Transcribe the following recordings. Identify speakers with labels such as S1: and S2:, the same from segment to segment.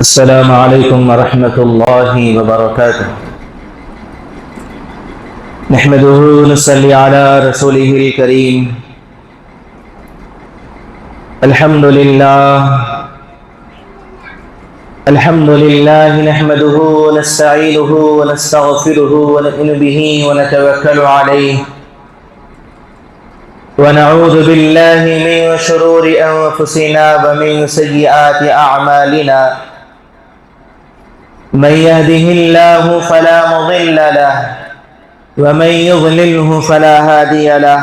S1: السلام عليكم ورحمة الله وبركاته. نحمده ونصلي على رسوله الكريم. الحمد لله نحمده ونستعينه ونستغفره ونؤمن به ونتوكل عليه ونعوذ بالله من شرور أنفسنا ومن سيئات أعمالنا. من يهده الله فلا مضل له ومن يضلله فلا هادي له.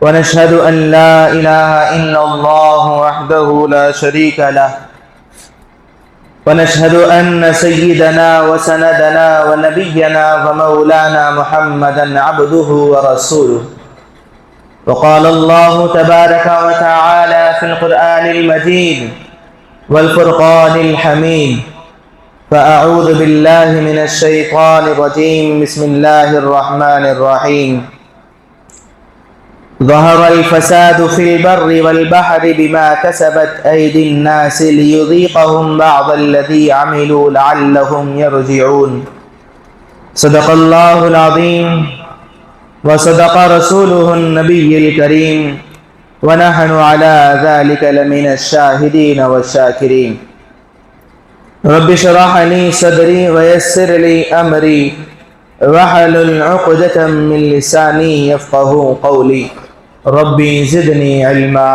S1: ونشهد أن لا إله إلا الله وحده لا شريك له. ونشهد أن سيدنا وسندنا ونبينا ومولانا محمدا عبده ورسوله. وقال الله تبارك وتعالى في القرآن المجيد والفرقان الحميد: فأعوذ بالله من الشيطان الرجيم. بسم الله الرحمن الرحيم. ظهر الفساد في البر والبحر بما كسبت أيدي الناس ليذيقهم بعض الذي عملوا لعلهم يرجعون. صدق الله العظيم وصدق رسوله النبي الكريم ونحن على ذلك لمن الشاهدين والشاكرين. رب اشرح لي صدري ويسر لي أمري واحلل عقدة من لساني يفقهوا قولي. ربي زدني علما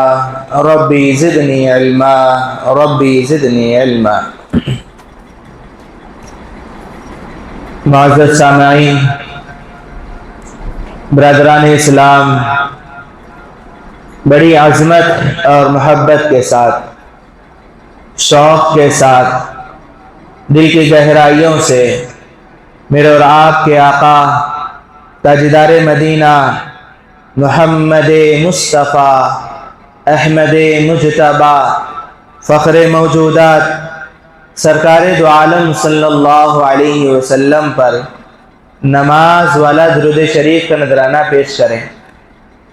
S1: ربي زدني علما ربي زدني علما. معزز سامعین، برادران اسلام، بڑی عظمت اور محبت کے ساتھ، شوق کے ساتھ، دل کی گہرائیوں سے میرے اور آپ کے آقا تاجدار مدینہ محمد مصطفیٰ احمد مجتبیٰ فخر موجودات سرکار دو عالم صلی اللہ علیہ وسلم پر نماز والا درود شریف کا نذرانہ پیش کریں.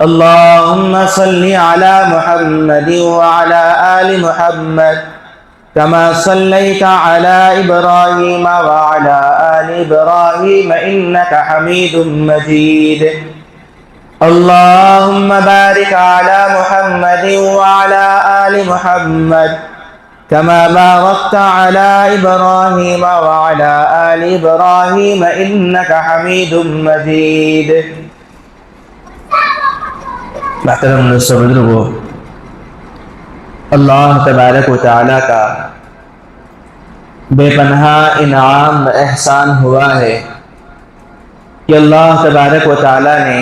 S1: اللہم صلی علی محمد وعلی آل محمد كما صليت على إبراهيم وعلى آل إبراهيم إنك حميد مجيد. اللهم بارك على محمد وعلى آل محمد كما باركت على إبراهيم وعلى آل إبراهيم إنك حميد مجيد. محترم بزرگو، اللہ تبارک و تعالیٰ کا بے پناہ انعام احسان ہوا ہے کہ اللہ تبارک و تعالیٰ نے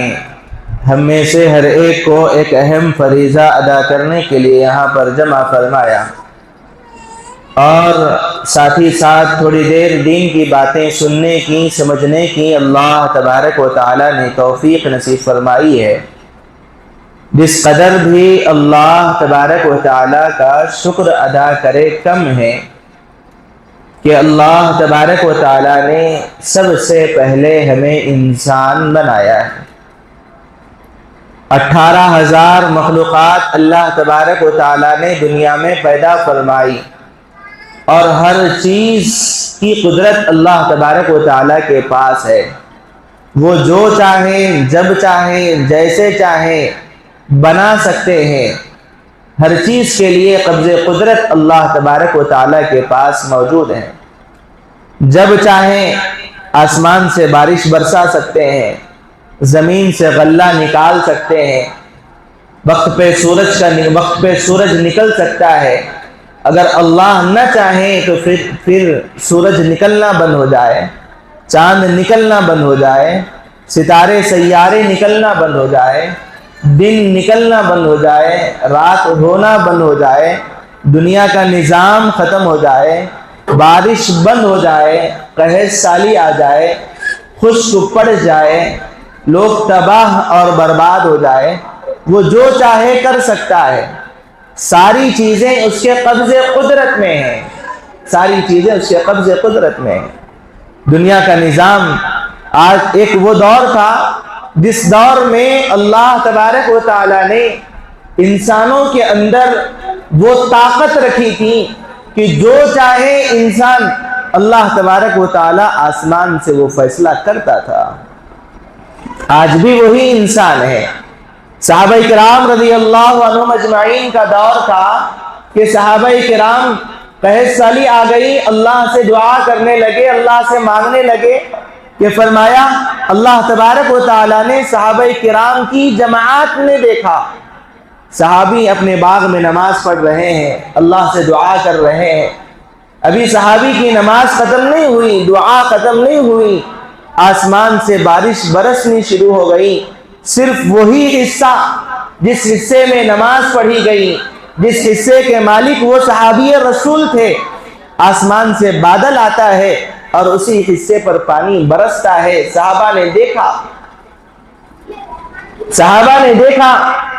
S1: ہم میں سے ہر ایک کو ایک اہم فریضہ ادا کرنے کے لیے یہاں پر جمع فرمایا، اور ساتھ ہی ساتھ تھوڑی دیر دین کی باتیں سننے کی، سمجھنے کی اللہ تبارک و تعالیٰ نے توفیق نصیب فرمائی ہے. جس قدر بھی اللہ تبارک و تعالیٰ کا شکر ادا کرے کم ہے کہ اللہ تبارک و تعالیٰ نے سب سے پہلے ہمیں انسان بنایا ہے. 18,000 مخلوقات اللہ تبارک و تعالیٰ نے دنیا میں پیدا فرمائی، اور ہر چیز کی قدرت اللہ تبارک و تعالیٰ کے پاس ہے. وہ جو چاہیں، جب چاہیں، جیسے چاہیں بنا سکتے ہیں. ہر چیز کے لیے قبض قدرت اللہ تبارک و تعالیٰ کے پاس موجود ہے. جب چاہیں آسمان سے بارش برسا سکتے ہیں، زمین سے غلہ نکال سکتے ہیں، وقت پہ سورج نکل سکتا ہے. اگر اللہ نہ چاہیں تو پھر سورج نکلنا بند ہو جائے، چاند نکلنا بند ہو جائے، ستارے سیارے نکلنا بند ہو جائے، دن نکلنا بند ہو جائے، رات ہونا بند ہو جائے، دنیا کا نظام ختم ہو جائے، بارش بند ہو جائے، قحط سالی آ جائے، خشک پڑ جائے، لوگ تباہ اور برباد ہو جائے، وہ جو چاہے کر سکتا ہے. ساری چیزیں اس کے قبض قدرت میں ہیں، ساری چیزیں اس کے قبض قدرت میں ہیں. دنیا کا نظام آج ایک وہ دور تھا جس دور میں اللہ تبارک و تعالیٰ نے انسانوں کے اندر وہ طاقت رکھی تھی کہ جو چاہے انسان اللہ تبارک و تعالی آسمان سے وہ فیصلہ کرتا تھا۔ آج بھی وہی انسان ہے۔ صحابہ کرام رضی اللہ عنہم اجمعین کا دور تھا کہ صحابہ کرام قحط سالی آ گئی، اللہ سے دعا کرنے لگے، اللہ سے مانگنے لگے کہ فرمایا اللہ تبارک و تعالیٰ نے صحابہ کرام کی جماعت میں دیکھا، صحابی اپنے باغ میں نماز پڑھ رہے ہیں، اللہ سے دعا کر رہے ہیں، ابھی صحابی کی نماز ختم نہیں ہوئی، دعا ختم نہیں ہوئی، آسمان سے بارش برسنی شروع ہو گئی۔ صرف وہی حصہ جس حصے میں نماز پڑھی گئی، جس حصے کے مالک وہ صحابی رسول تھے، آسمان سے بادل آتا ہے اور اسی حصے پر پانی برستا ہے۔ صحابہ نے دیکھا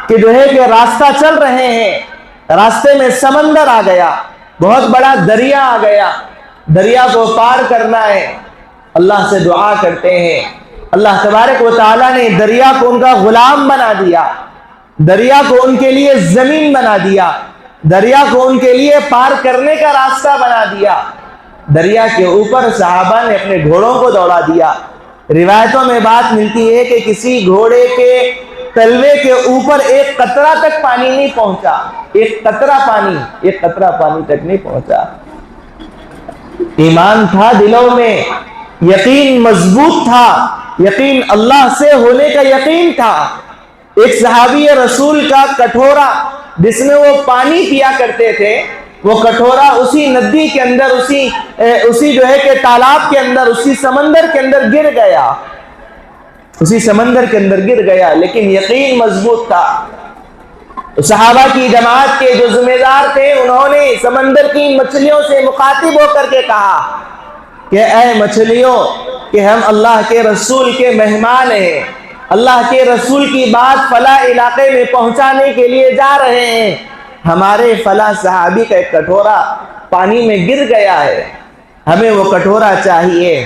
S1: کہ جو ہے کہ راستہ چل رہے ہیں، راستے میں سمندر آ گیا، بہت بڑا دریا آ گیا، دریا کو پار کرنا ہے، اللہ سے دعا کرتے ہیں۔ اللہ تبارک و تعالیٰ نے دریا کو ان کا غلام بنا دیا، دریا کو ان کے لیے زمین بنا دیا، دریا کو ان کے لیے پار کرنے کا راستہ بنا دیا۔ دریا کے اوپر صحابہ نے اپنے گھوڑوں کو دوڑا دیا۔ روایتوں میں بات ملتی ہے کہ کسی گھوڑے کے تلوے کے اوپر ایک قطرہ تک پانی نہیں پہنچا، ایک قطرہ پانی تک نہیں پہنچا۔ ایمان تھا دلوں میں، یقین مضبوط تھا، یقین اللہ سے ہونے کا یقین تھا۔ ایک صحابی رسول کا کٹورا جس میں وہ پانی پیا کرتے تھے، وہ کٹورا اسی ندی کے اندر، اسی جو ہے کہ تالاب کے اندر، اسی سمندر کے اندر گر گیا، لیکن یقین مضبوط تھا۔ صحابہ کی جماعت کے جو ذمہ دار تھے، انہوں نے سمندر کی مچھلیوں سے مخاطب ہو کر کے کہا کہ اے مچھلیوں، کہ ہم اللہ کے رسول کے مہمان ہیں، اللہ کے رسول کی بات فلاں علاقے میں پہنچانے کے لیے جا رہے ہیں، ہمارے فلاں صحابی کا ایک کٹورا پانی میں گر گیا ہے، ہمیں وہ کٹورا چاہیے۔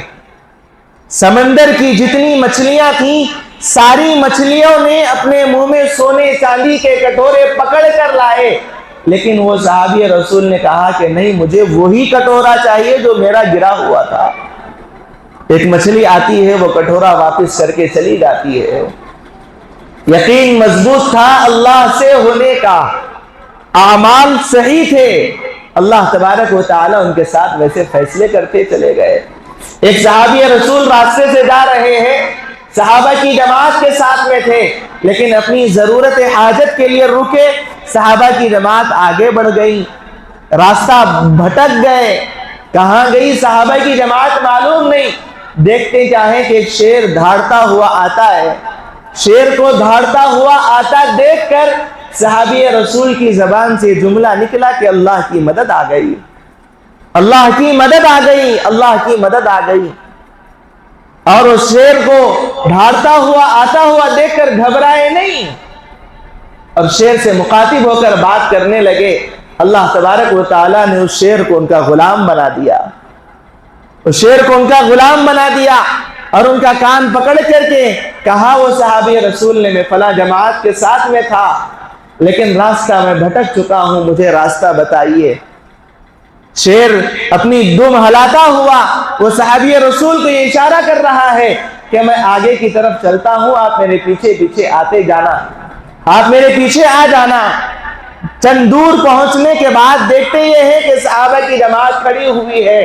S1: سمندر کی جتنی مچھلیاں تھیں، ساری مچھلیوں نے اپنے منہ میں سونے چاندی کے کٹورے پکڑ کر لائے، لیکن وہ صحابی رسول نے کہا کہ نہیں، مجھے وہی کٹورا چاہیے جو میرا گرا ہوا تھا۔ ایک مچھلی آتی ہے، وہ کٹورا واپس کر کے چلی جاتی ہے۔ یقین مضبوط تھا اللہ سے ہونے کا، اعمال صحیح تھے، اللہ تبارک و تعالیٰ ان کے ساتھ ویسے فیصلے کرتے چلے گئے۔ ایک صحابی رسول راستے سے جا رہے ہیں، صحابہ کی جماعت کے ساتھ میں تھے، لیکن اپنی ضرورت حاجت کے لیے رکے، صحابہ کی جماعت آگے بڑھ گئی، راستہ بھٹک گئے، کہاں گئی صحابہ کی جماعت معلوم نہیں۔ دیکھتے چاہیں کہ ایک شیر دھاڑتا ہوا آتا ہے، شیر کو دھاڑتا ہوا آتا دیکھ کر صحابی رسول کی زبان سے جملہ نکلا کہ اللہ کی مدد آ گئی، اللہ کی مدد آ گئی، اللہ کی مدد آ گئی۔ اور اس شیر کو دھاڑتا ہوا آتا ہوا دیکھ کر گھبرائے نہیں، اور شیر سے مخاطب ہو کر بات کرنے لگے۔ اللہ تبارک و تعالیٰ نے اس شیر کو ان کا غلام بنا دیا، اس شیر کو ان کا غلام بنا دیا، اور ان کا کان پکڑ کر کے کہا وہ صحابی رسول نے، میں فلاں جماعت کے ساتھ میں تھا، لیکن راستہ میں بھٹک چکا ہوں، مجھے راستہ بتائیے۔ شیر اپنی دم ہلاتا ہوا وہ صحابی رسول کو یہ اشارہ کر رہا ہے کہ میں آگے کی طرف چلتا ہوں، آپ میرے پیچھے پیچھے آتے جانا، آپ میرے پیچھے آ جانا۔ چند دور پہنچنے کے بعد دیکھتے یہ ہے کہ صحابہ کی جماعت کھڑی ہوئی ہے،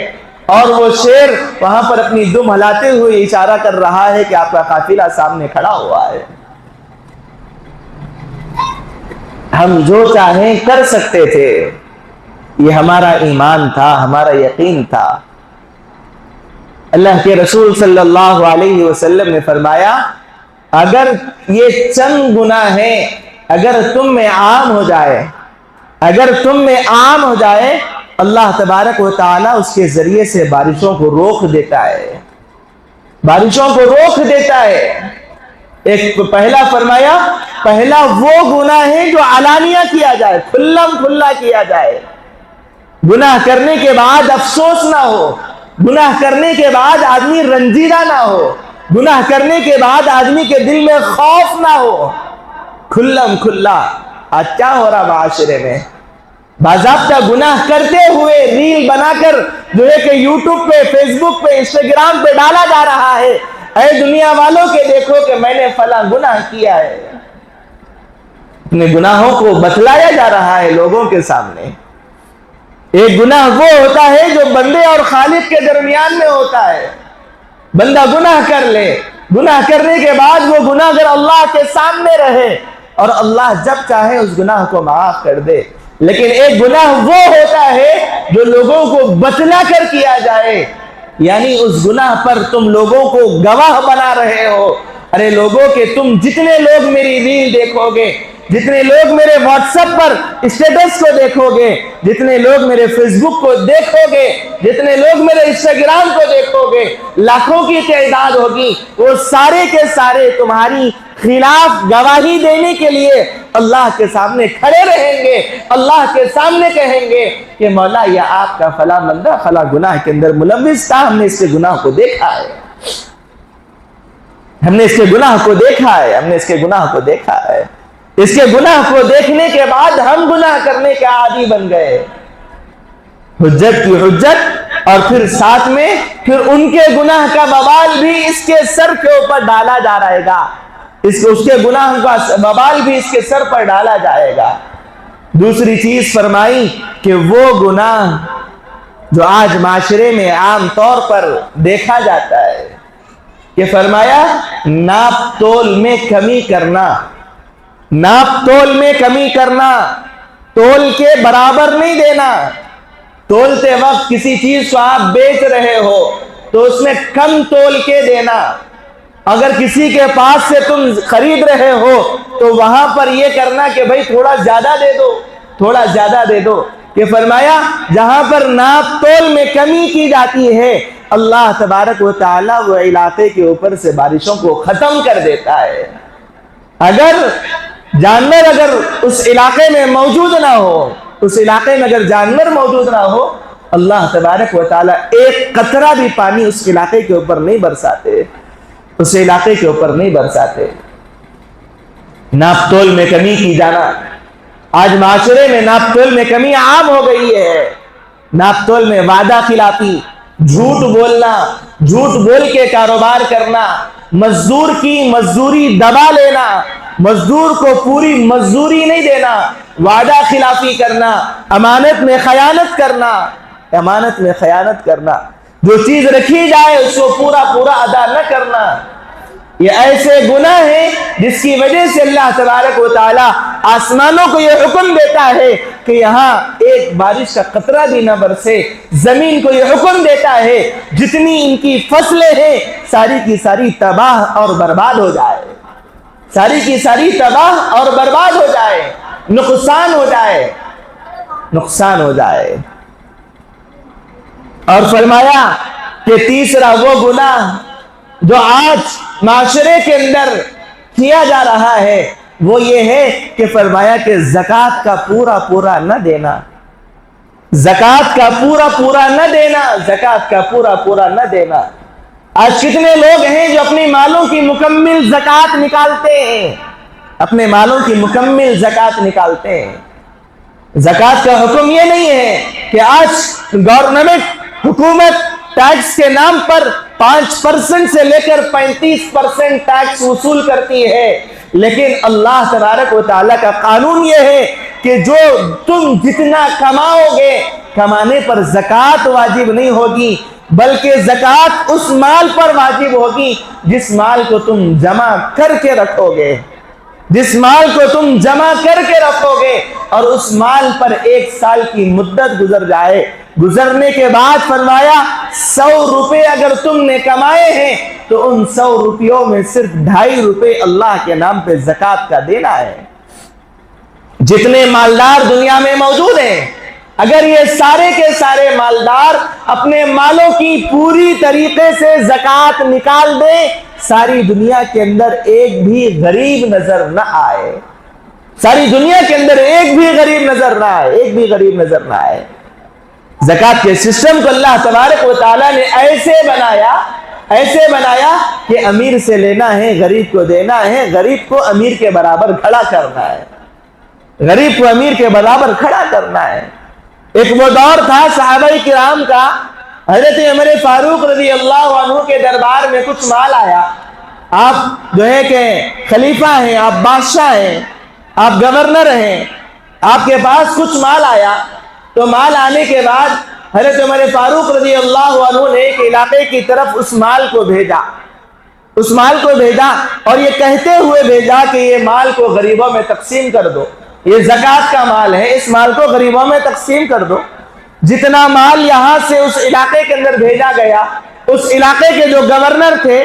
S1: اور وہ شیر وہاں پر اپنی دم ہلاتے ہوئے اشارہ کر رہا ہے کہ آپ کا قافلہ سامنے کھڑا ہوا ہے۔ ہم جو چاہیں کر سکتے تھے، یہ ہمارا ایمان تھا، ہمارا یقین تھا۔ اللہ کے رسول صلی اللہ علیہ وسلم نے فرمایا، اگر یہ چند گناہ ہیں اگر تم میں عام ہو جائے، اگر تم میں عام ہو جائے، اللہ تبارک و تعالیٰ اس کے ذریعے سے بارشوں کو روک دیتا ہے، بارشوں کو روک دیتا ہے۔ ایک پہلا فرمایا، پہلا وہ گناہ ہے جو علانیہ کیا جائے، کھلم کھلا کیا جائے، گناہ کرنے کے بعد افسوس نہ ہو، گناہ کرنے کے بعد آدمی رنجیدہ نہ ہو، گناہ کرنے کے بعد آدمی کے دل میں خوف نہ ہو، کھلم کھلا۔ آج کیا ہو رہا معاشرے میں؟ باضابطہ گناہ کرتے ہوئے بنا کر جو ہے کہ یوٹیوب پہ، فیس بک پہ، انسٹاگرام پہ ڈالا جا رہا ہے، اے دنیا والوں کے دیکھو کہ میں نے فلاں گناہ کیا ہے۔ اپنے گناہوں کو بتلایا جا رہا ہے لوگوں کے سامنے۔ ایک گناہ وہ ہوتا ہے جو بندے اور خالق کے درمیان میں ہوتا ہے۔ بندہ گناہ کر لے، گناہ کرنے کے بعد وہ گناہ اگر اللہ کے سامنے رہے اور اللہ جب چاہے اس گناہ کو معاف کر دے۔ لیکن ایک گناہ وہ ہوتا ہے جو لوگوں کو بتلا کر کیا جائے، یعنی اس گناہ پر تم لوگوں کو گواہ بنا رہے ہو۔ ارے لوگوں کے تم جتنے لوگ میری ریل دیکھو گے، جتنے لوگ میرے واٹس ایپ پر اسٹیٹس کو دیکھو گے، جتنے لوگ میرے فیس بک کو دیکھو گے، جتنے لوگ میرے انسٹاگرام کو دیکھو گے، لاکھوں کی تعداد ہوگی، وہ سارے کے سارے تمہاری خلاف گواہی دینے کے لیے اللہ کے سامنے کھڑے رہیں گے، اللہ کے سامنے کہیں گے کہ مولا یہ آپ کا فلاں بندہ فلاں گناہ کے اندر ملوث تھا، ہم نے اس کے گناہ کو دیکھا ہے، ہم نے اس کے گناہ کو دیکھا ہے، ہم نے اس کے گناہ کو دیکھا ہے۔ اس کے گناہ کو دیکھنے کے بعد ہم گناہ کرنے کے عادی بن گئے۔ حجت کی حجت، اور پھر ساتھ میں پھر ان کے گناہ کا وبال بھی اس کے سر کے اوپر ڈالا جا رہے گا، اس کے گناہ کا وبال بھی اس کے سر پر ڈالا جائے گا۔ دوسری چیز فرمائی کہ وہ گناہ جو آج معاشرے میں عام طور پر دیکھا جاتا ہے، کہ فرمایا ناپ تول میں کمی کرنا، ناپ تول میں کمی کرنا، تول کے برابر نہیں دینا۔ تولتے وقت کسی چیز کو آپ بیچ رہے ہو تو اس میں کم تول کے دینا، اگر کسی کے پاس سے تم خرید رہے ہو تو وہاں پر یہ کرنا کہ بھئی تھوڑا زیادہ دے دو، تھوڑا زیادہ دے دو۔ کہ فرمایا جہاں پر ناپ تول میں کمی کی جاتی ہے، اللہ تبارک و تعالی وہ علاقے کے اوپر سے بارشوں کو ختم کر دیتا ہے۔ اگر جانور اگر اس علاقے میں موجود نہ ہو، اس علاقے میں اگر جانور موجود نہ ہو، اللہ تبارک و تعالی ایک قطرہ بھی پانی اس علاقے کے اوپر نہیں برساتے، اس علاقے کے اوپر نہیں برساتے۔ ناپ تول میں کمی کی جانا، آج معاشرے میں ناپ تول میں کمی عام ہو گئی ہے۔ ناپ تول میں وعدہ خلافی، جھوٹ بولنا، جھوٹ بول کے کاروبار کرنا، مزدور کی مزدوری دبا لینا، مزدور کو پوری مزدوری نہیں دینا، وعدہ خلافی کرنا، امانت میں خیانت کرنا، امانت میں خیانت کرنا، جو چیز رکھی جائے اس کو پورا ادا نہ کرنا، یہ ایسے گناہ ہیں جس کی وجہ سے اللہ تبارک و تعالی آسمانوں کو یہ حکم دیتا ہے کہ یہاں ایک بارش کا قطرہ بھی نہ برسے، زمین کو یہ حکم دیتا ہے جتنی ان کی فصلیں ہیں ساری کی ساری تباہ اور برباد ہو جائے، ساری کی ساری تباہ اور برباد ہو جائے، نقصان ہو جائے، نقصان ہو جائے۔ اور فرمایا کہ تیسرا وہ گناہ جو آج معاشرے کے اندر کیا جا رہا ہے وہ یہ ہے کہ فرمایا کہ زکوٰۃ کا پورا نہ دینا، زکوٰۃ کا پورا نہ دینا، زکوٰۃ کا پورا نہ دینا۔ آج کتنے لوگ ہیں جو اپنی مالوں کی مکمل زکوٰۃ نکالتے ہیں، اپنے مالوں کی مکمل زکوٰۃ نکالتے ہیں۔ زکوٰۃ کا حکم یہ نہیں ہے کہ آج گورنمنٹ، حکومت ٹیکس کے نام پر 5% سے لے کر 35% ٹیکس وصول کرتی ہے، لیکن اللہ تبارک و تعالیٰ کا قانون یہ ہے کہ جو تم جتنا کماؤ گے، کمانے پر زکوٰۃ واجب نہیں ہوگی، بلکہ زکوٰۃ اس مال پر واجب ہوگی جس مال کو تم جمع کر کے رکھو گے، جس مال کو تم جمع کر کے رکھو گے، اور اس مال پر 1 سال کی مدت گزر جائے، گزرنے کے بعد فرمایا 100 روپے اگر تم نے کمائے ہیں تو ان 100 روپیوں میں صرف 2.5 روپے اللہ کے نام پہ زکوٰۃ کا دینا ہے۔ جتنے مالدار دنیا میں موجود ہیں، اگر یہ سارے کے سارے مالدار اپنے مالوں کی پوری طریقے سے زکوٰۃ نکال دیں، ساری دنیا کے اندر ایک بھی غریب نظر نہ آئے، ساری دنیا کے اندر ایک بھی غریب نظر نہ آئے، ایک بھی غریب نظر نہ آئے۔ زکوٰۃ کے سسٹم کو اللہ تبارک و تعالیٰ نے ایسے بنایا کہ امیر سے لینا ہے، غریب کو دینا ہے، غریب کو امیر کے برابر کھڑا کرنا ہے، غریب کو امیر کے برابر کھڑا کرنا ہے۔ ایک وہ دور تھا صحابہ کرام کا، حضرت عمر فاروق رضی اللہ عنہ کے دربار میں کچھ مال آیا. آپ جو ہے کہ خلیفہ ہیں، آپ بادشاہ ہیں، آپ گورنر ہیں، آپ کے پاس کچھ مال آیا. تو مال آنے کے بعد حضرت عمر فاروق رضی اللہ عنہ نے ایک علاقے کی طرف اس مال کو بھیجا. اس مال کو بھیجا اور یہ کہتے ہوئے بھیجا کہ یہ مال کو غریبوں میں تقسیم کر دو، یہ زکوٰۃ کا مال ہے، اس مال کو غریبوں میں تقسیم کر دو. جتنا مال یہاں سے اس علاقے کے اندر بھیجا گیا، اس علاقے کے جو گورنر تھے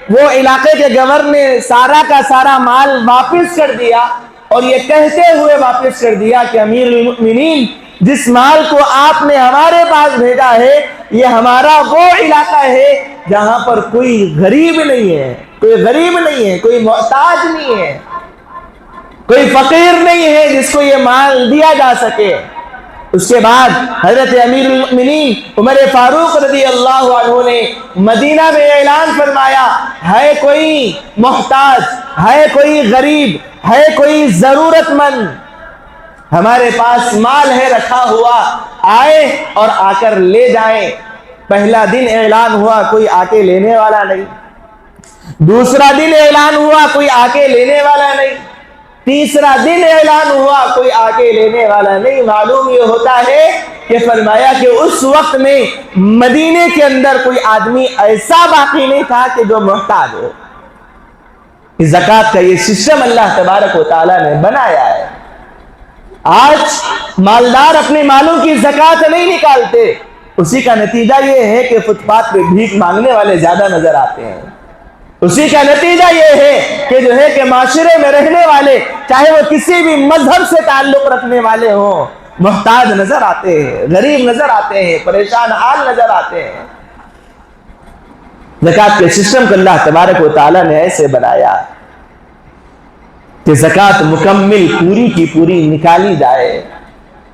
S1: وہ علاقے کے گورنر نے سارا کا سارا مال واپس کر دیا اور یہ کہتے ہوئے واپس کر دیا کہ امیر المؤمنین، جس مال کو آپ نے ہمارے پاس بھیجا ہے یہ ہمارا وہ علاقہ ہے جہاں پر کوئی غریب نہیں ہے، کوئی غریب نہیں ہے، کوئی محتاج نہیں ہے، کوئی فقیر نہیں ہے جس کو یہ مال دیا جا سکے. اس کے بعد حضرت امیر المؤمنین عمر فاروق رضی اللہ عنہ نے مدینہ میں اعلان فرمایا، ہے کوئی محتاج، ہے کوئی غریب، ہے کوئی ضرورت مند، ہمارے پاس مال ہے رکھا ہوا، آئے اور آ کر لے جائیں. پہلا دن اعلان ہوا، کوئی آ کے لینے والا نہیں. دوسرا دن اعلان ہوا، کوئی آ کے لینے والا نہیں. تیسرا دن اعلان ہوا، کوئی آ کے لینے والا نہیں. معلوم یہ ہوتا ہے کہ فرمایا کہ اس وقت میں مدینے کے اندر کوئی آدمی ایسا باقی نہیں تھا کہ جو محتاج ہو. زکوٰۃ کا یہ سسٹم اللہ تبارک و تعالیٰ نے بنایا ہے. آج مالدار اپنے مالوں کی زکوٰۃ نہیں نکالتے، اسی کا نتیجہ یہ ہے کہ فٹ پاتھ پہ بھیک مانگنے والے زیادہ نظر آتے ہیں. اسی کا نتیجہ یہ ہے کہ جو ہے کہ معاشرے میں رہنے والے، چاہے وہ کسی بھی مذہب سے تعلق رکھنے والے ہوں، محتاج نظر آتے ہیں، غریب نظر آتے ہیں، پریشان حال نظر آتے ہیں. زکوٰۃ کے سسٹم کو اللہ تبارک و تعالیٰ نے ایسے بنایا کہ زکوٰۃ مکمل پوری کی پوری نکالی جائے.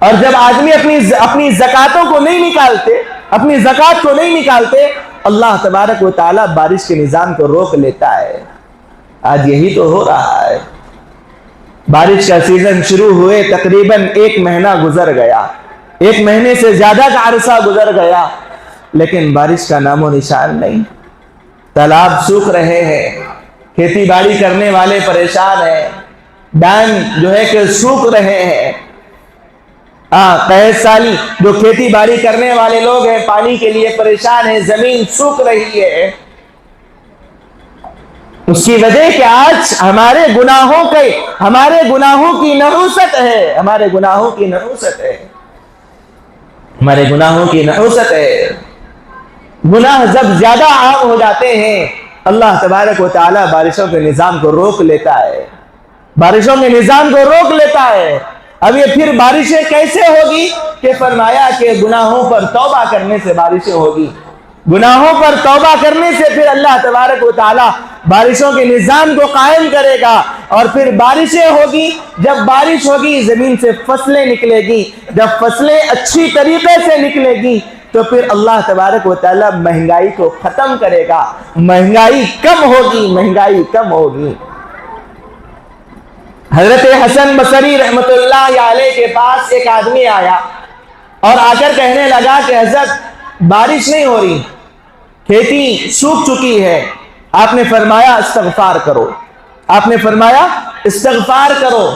S1: اور جب آدمی اپنی زکاتوں کو نہیں نکالتے، اپنی زکوٰۃ کو نہیں نکالتے، اللہ تبارک و تعالیٰ بارش کے نظام کو روک لیتا ہے. آج یہی تو ہو رہا ہے. بارش کا سیزن شروع ہوئے تقریباً 1 مہینہ گزر گیا، 1 مہینے سے زیادہ کا عرصہ گزر گیا، لیکن بارش کا نام و نشان نہیں. تالاب سوکھ رہے ہیں، کھیتی باڑی کرنے والے پریشان ہیں، ڈیم جو ہے کہ سوکھ رہے ہیں. قحط سالی جو کھیتی باڑی کرنے والے لوگ ہیں پانی کے لیے پریشان ہیں، زمین سوکھ رہی ہے. اس کی وجہ کہ آج ہمارے گناہوں کی نحوست ہے، ہمارے گناہوں کی نحوست ہے. گناہ جب زیادہ عام ہو جاتے ہیں اللہ تبارک و تعالیٰ بارشوں کے نظام کو روک لیتا ہے، بارشوں کے نظام کو روک لیتا ہے. اب یہ پھر بارشیں کیسے ہوگی کہ فرمایا کہ گناہوں پر توبہ کرنے سے بارشیں ہوگی. گناہوں پر توبہ کرنے سے پھر اللہ تبارک و تعالیٰ بارشوں کے نظام کو قائم کرے گا اور پھر بارشیں ہوگی. جب بارش ہوگی زمین سے فصلیں نکلے گی، جب فصلیں اچھی طریقے سے نکلے گی تو پھر اللہ تبارک و تعالیٰ مہنگائی کو ختم کرے گا، مہنگائی کم ہوگی. حضرت حسن بصری رحمت اللہ علیہ کے پاس ایک آدمی آیا اور آ کر کہنے لگا کہ حضرت بارش نہیں ہو رہی، کھیتی سوکھ چکی ہے. آپ نے فرمایا استغفار کرو، آپ نے فرمایا استغفار کرو.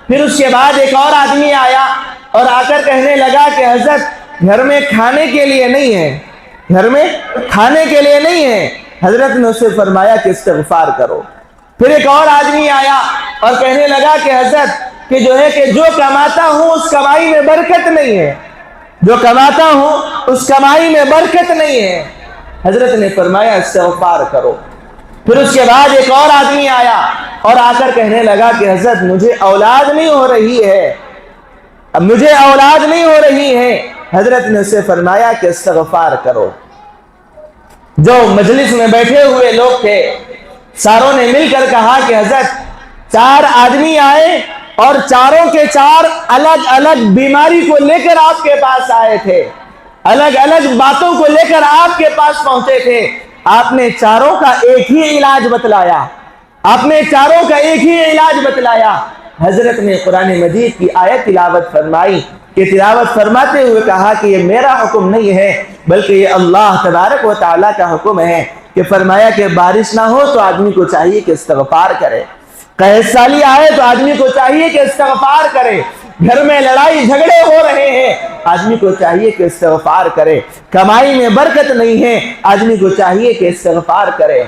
S1: پھر اس کے بعد ایک اور آدمی آیا اور آ کر کہنے لگا کہ حضرت گھر میں کھانے کے لیے نہیں ہے، گھر میں کھانے کے لیے نہیں ہے. حضرت نے اسے فرمایا کہ استغفار کرو. پھر ایک اور آدمی آیا اور کہنے لگا کہ حضرت کہ جو ہے کہ جو کماتا ہوں اس کمائی میں برکت نہیں ہے، جو کماتا ہوں اس کمائی میں برکت نہیں ہے. حضرت نے فرمایا استغفار کرو. پھر اس کے بعد ایک اور آدمی آیا اور آ کر کہنے لگا کہ حضرت مجھے اولاد نہیں ہو رہی ہے، مجھے اولاد نہیں ہو رہی ہے. حضرت نے اسے فرمایا کہ استغفار کرو. جو مجلس میں بیٹھے ہوئے لوگ تھے ساروں نے مل کر کہا کہ حضرت 4 آدمی آئے اور چاروں کے 4 الگ الگ بیماری کو لے کر آپ کے پاس آئے تھے، الگ الگ باتوں کو لے کر آپ کے پاس پہنچے تھے. آپ نے چاروں کا ایک ہی علاج بتلایا، آپ نے چاروں کا ایک ہی علاج بتلایا. حضرت نے قرآن مجید کی آیت تلاوت فرمائی کہ تلاوت فرماتے ہوئے کہا کہ یہ میرا حکم نہیں ہے بلکہ یہ اللہ تبارک و تعالیٰ کا حکم ہے، کہ فرمایا کہ بارش نہ ہو تو آدمی کو چاہیے کہ استغفار کرے، قحط سالی آئے تو آدمی کو چاہیے کہ استغفار کرے، گھر میں لڑائی جھگڑے ہو رہے ہیں آدمی کو چاہیے کہ استغفار کرے، کمائی میں برکت نہیں ہے آدمی کو چاہیے کہ استغفار کرے،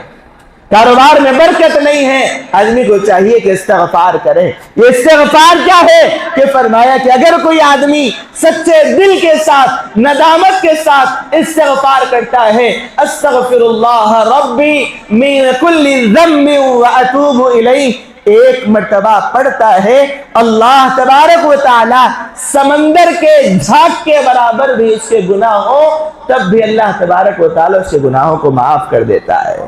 S1: کاروبار میں برکت نہیں ہے آدمی کو چاہیے کہ استغفار کرے۔ یہ استغفار کیا ہے؟ کہ فرمایا کہ اگر کوئی آدمی سچے دل کے ساتھ، ندامت کے ساتھ استغفار کرتا ہے، استغفر اللہ ربی من کل ذنب واتوب الیہ، ایک مرتبہ پڑھتا ہے، اللہ تبارک و تعالی سمندر کے جھاگ کے برابر بھی اس کے گناہ ہو تب بھی اللہ تبارک و تعالی اس کے گناہوں کو معاف کر دیتا ہے۔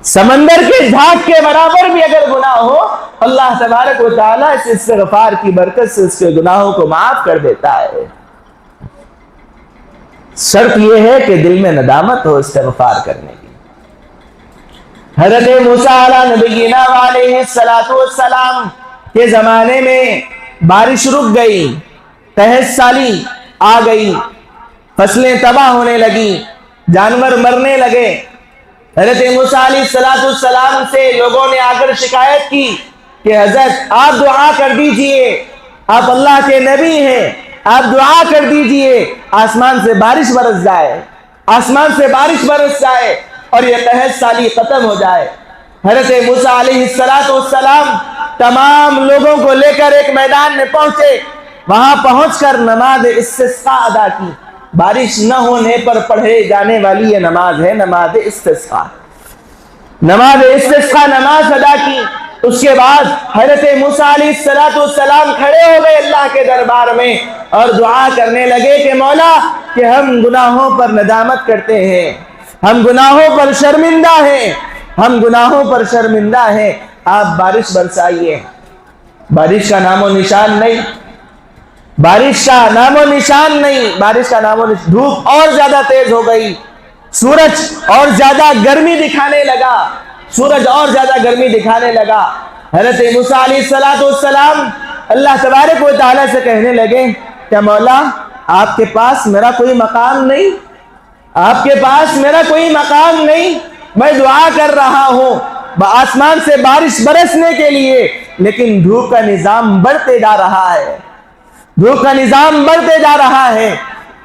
S1: سمندر کے جھاگ کے برابر بھی اگر گناہ ہو اللہ تبارک و تعالیٰ اس استغفار کی برکت سے اس کے گناہوں کو معاف کر دیتا ہے۔ شرط یہ ہے کہ دل میں ندامت ہو استغفار کرنے کی۔ حضرت موسیٰ علیہ نبینا علیہ السلام کے زمانے میں بارش رک گئی، قحط سالی آ گئی، فصلیں تباہ ہونے لگی، جانور مرنے لگے۔ حضرت موسیٰ علیہ السلام سے لوگوں نے آ کر شکایت کی کہ حضرت آپ دعا کر دیجئے، آپ اللہ کے نبی ہیں، آپ دعا کر دیجئے آسمان سے بارش برس جائے، آسمان سے بارش برس جائے اور یہ قحط سالی ختم ہو جائے۔ حضرت موسیٰ علیہ السلام تمام لوگوں کو لے کر ایک میدان میں پہنچے، وہاں پہنچ کر نماز استسقاء ادا کی۔ بارش نہ ہونے پر پڑھے جانے والی یہ نماز ہے نماز استسقاء۔ نماز استسقاء نماز ادا کی، اس کے بعد حضرت موسیٰ علیہ السلام کھڑے ہو گئے اللہ کے دربار میں اور دعا کرنے لگے کہ مولا کہ ہم گناہوں پر ندامت کرتے ہیں، ہم گناہوں پر شرمندہ ہیں، ہم گناہوں پر شرمندہ ہیں، آپ بارش برسائیے۔ بارش کا نام و نشان نہیں، بارش کا نام و نشان نہیں، بارش کا نام و نشان۔ دھوپ اور زیادہ تیز ہو گئی، سورج اور زیادہ گرمی دکھانے لگا، سورج اور زیادہ گرمی دکھانے لگا۔ حضرت موسیٰ علیہ السلام اللہ تبارک و تعالیٰ سے کہنے لگے کہ مولا آپ کے پاس میرا کوئی مقام نہیں، آپ کے پاس میرا کوئی مقام نہیں، میں دعا کر رہا ہوں آسمان سے بارش برسنے کے لیے، لیکن دھوپ کا نظام بڑھتے جا رہا ہے، دھوپ کا نظام بڑھتے جا رہا ہے۔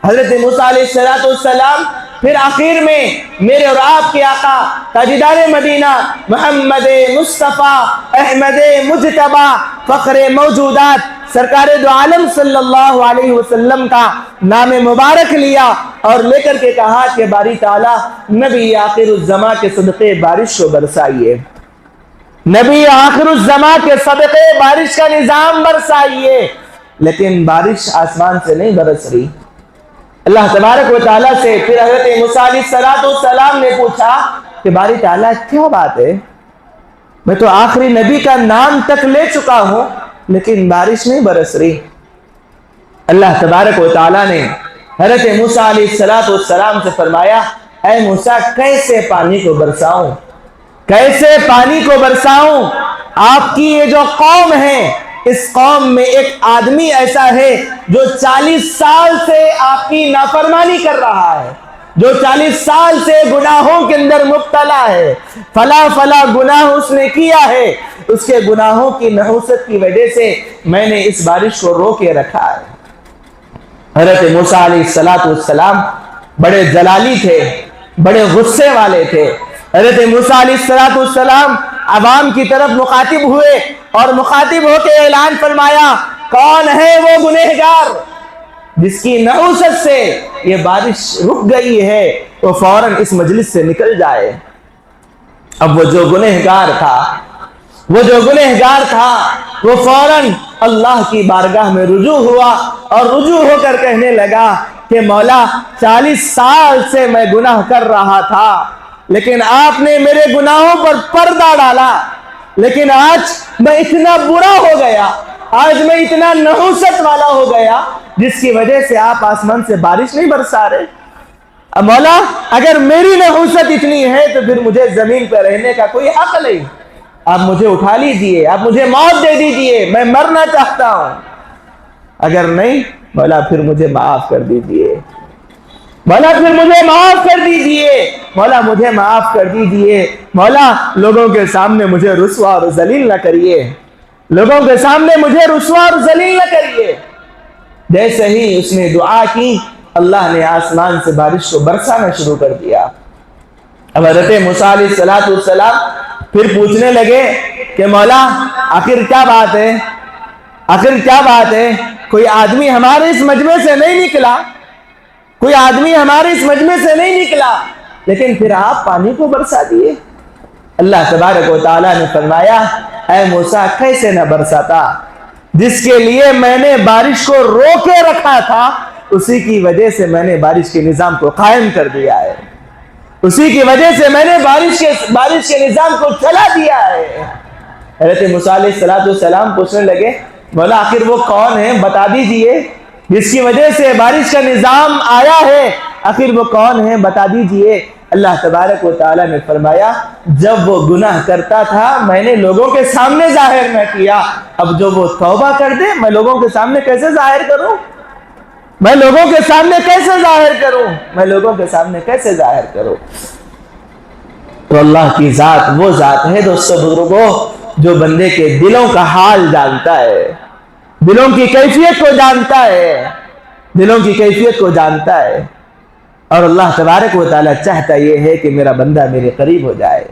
S1: حضرت موسیٰ علیہ السلام پھر آخر میں میرے اور آپ کے آقا تاجدار مدینہ محمد مصطفیٰ احمد مجتبی فخر موجودات سرکار دو عالم صلی اللہ علیہ وسلم کا نام مبارک لیا اور لے کر کے کہا کہ باری تعالیٰ نبی آخر الزمان کے صدقے بارش کو برسائیے، نبی آخر الزمان کے صدقے بارش کا نظام برسائیے، لیکن بارش آسمان سے نہیں برس رہی۔ اللہ تبارک و تعالیٰ سے پھر حضرت موسیٰ علیہ السلام نے پوچھا کہ باری تعالیٰ کیا بات ہے، میں تو آخری نبی کا نام تک لے چکا ہوں لیکن بارش نہیں برس رہی۔ اللہ تبارک و تعالیٰ نے حضرت موسیٰ علیہ السلام سے فرمایا اے موسیٰ کیسے پانی کو برساؤں، کیسے پانی کو برساؤں؟ آپ کی یہ جو قوم ہے اس قوم میں ایک آدمی ایسا ہے جو 40 سال سے آپ کی نافرمانی کر رہا ہے، جو 40 سال سے گناہوں کے اندر مبتلا ہے، فلا گناہ اس نے کیا ہے، اس کے گناہوں کی نحوست کی وجہ سے میں نے اس بارش کو روکے رکھا ہے۔ حضرت موسیٰ علیہ السلام بڑے جلالی تھے، بڑے غصے والے تھے۔ حضرت موسیٰ علیہ السلام عوام کی طرف مخاطب ہوئے اور مخاطب ہو کے اعلان فرمایا کون ہے وہ گنہگار جس کی نحوست سے یہ بارش رک گئی ہے وہ فوراً اس مجلس سے نکل جائے۔ اب وہ جو گنہگار تھا وہ فوراً اللہ کی بارگاہ میں رجوع ہوا اور رجوع ہو کر کہنے لگا کہ مولا 40 سال سے میں گناہ کر رہا تھا لیکن آپ نے میرے گناہوں پر پردہ ڈالا، لیکن آج میں اتنا برا ہو گیا، آج میں اتنا نحوست والا ہو گیا جس کی وجہ سے آپ آسمان سے بارش نہیں برسا رہے۔ اب مولا اگر میری نحوست اتنی ہے تو پھر مجھے زمین پہ رہنے کا کوئی حق نہیں، آپ مجھے اٹھا لیجئے، آپ مجھے موت دے دیجئے، میں مرنا چاہتا ہوں۔ اگر نہیں مولا پھر مجھے معاف کر دیجئے، مولا پھر مجھے معاف کر دیجئے، مولا مجھے معاف کر دیجئے، مولا لوگوں کے سامنے مجھے رسوا اور ذلیل نہ کریے، لوگوں کے سامنے مجھے رسوا اور ذلیل نہ کریے۔ جیسے ہی اس نے دعا کی اللہ نے آسمان سے بارش کو برسانا شروع کر دیا۔ اب حضرت موسیٰ علیہ السلام پھر پوچھنے لگے کہ مولا آخر کیا بات ہے، آخر کیا بات ہے؟ کوئی آدمی ہمارے اس مجمع سے نہیں نکلا، کوئی آدمی ہمارے اس مجمع سے نہیں نکلا، لیکن پھر آپ پانی کو برسا دیے۔ اللہ تبارک و تعالیٰ نے فرمایا اے موسیٰ کیسے نہ برساتا، جس کے لیے میں نے بارش کو روکے رکھا تھا اسی کی وجہ سے میں نے بارش کے نظام کو قائم کر دیا ہے، اسی کی وجہ سے میں نے بارش کے نظام کو چلا دیا ہے۔ حضرت موسیٰ علیہ السلام پوچھنے لگے مولا آخر وہ کون ہے بتا دیجئے، جس کی وجہ سے بارش کا نظام آیا ہے، آخر وہ کون ہے بتا دیجئے۔ اللہ تبارک و تعالیٰ نے فرمایا جب وہ گناہ کرتا تھا میں نے لوگوں کے سامنے ظاہر نہ کیا، اب جو وہ توبہ کر دے میں لوگوں کے سامنے کیسے ظاہر کروں، میں لوگوں کے سامنے کیسے ظاہر کروں، میں لوگوں کے سامنے کیسے ظاہر کروں۔ تو اللہ کی ذات وہ ذات ہے دوستو بزرگوں جو بندے کے دلوں کا حال جانتا ہے، دلوں کی کیفیت کو جانتا ہے، دلوں کی کیفیت کو جانتا ہے۔ اور اللہ تبارک و تعالیٰ چاہتا یہ ہے کہ میرا بندہ میرے قریب ہو جائے۔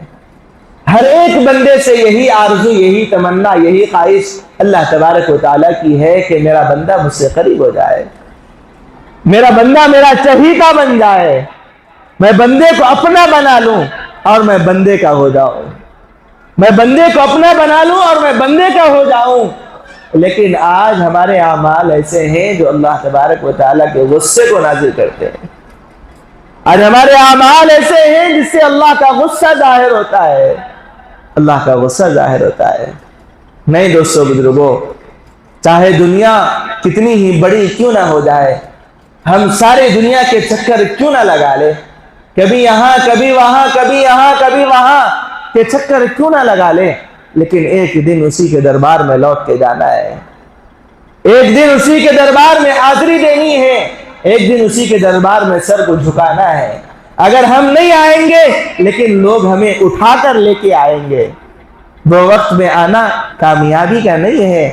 S1: ہر ایک بندے سے یہی آرزو، یہی تمنا، یہی خواہش اللہ تبارک و تعالیٰ کی ہے کہ میرا بندہ مجھ سے قریب ہو جائے، میرا بندہ میرا چہیتا بن جائے، میں بندے کو اپنا بنا لوں اور میں بندے کا ہو جاؤں، میں بندے کو اپنا بنا لوں اور میں بندے کا ہو جاؤں۔ لیکن آج ہمارے اعمال ایسے ہیں جو اللہ تبارک و تعالیٰ کے غصے کو نازل کرتے ہیں، آج ہمارے اعمال ایسے ہیں جس سے اللہ کا غصہ ظاہر ہوتا ہے، اللہ کا غصہ ظاہر ہوتا ہے۔ نہیں دوستو بزرگوں، چاہے دنیا کتنی ہی بڑی کیوں نہ ہو جائے، ہم سارے دنیا کے چکر کیوں نہ لگا لے، کبھی یہاں کبھی وہاں کبھی یہاں کبھی وہاں کے چکر کیوں نہ لگا لے، لیکن ایک دن اسی کے دربار میں لوٹ کے جانا ہے، ایک دن اسی کے دربار میں حاضری دینی ہے، ایک دن اسی کے دربار میں سر کو جھکانا ہے۔ اگر ہم نہیں آئیں گے لیکن لوگ ہمیں اٹھا کر لے کے آئیں گے۔ وہ وقت میں آنا کامیابی کا نہیں ہے۔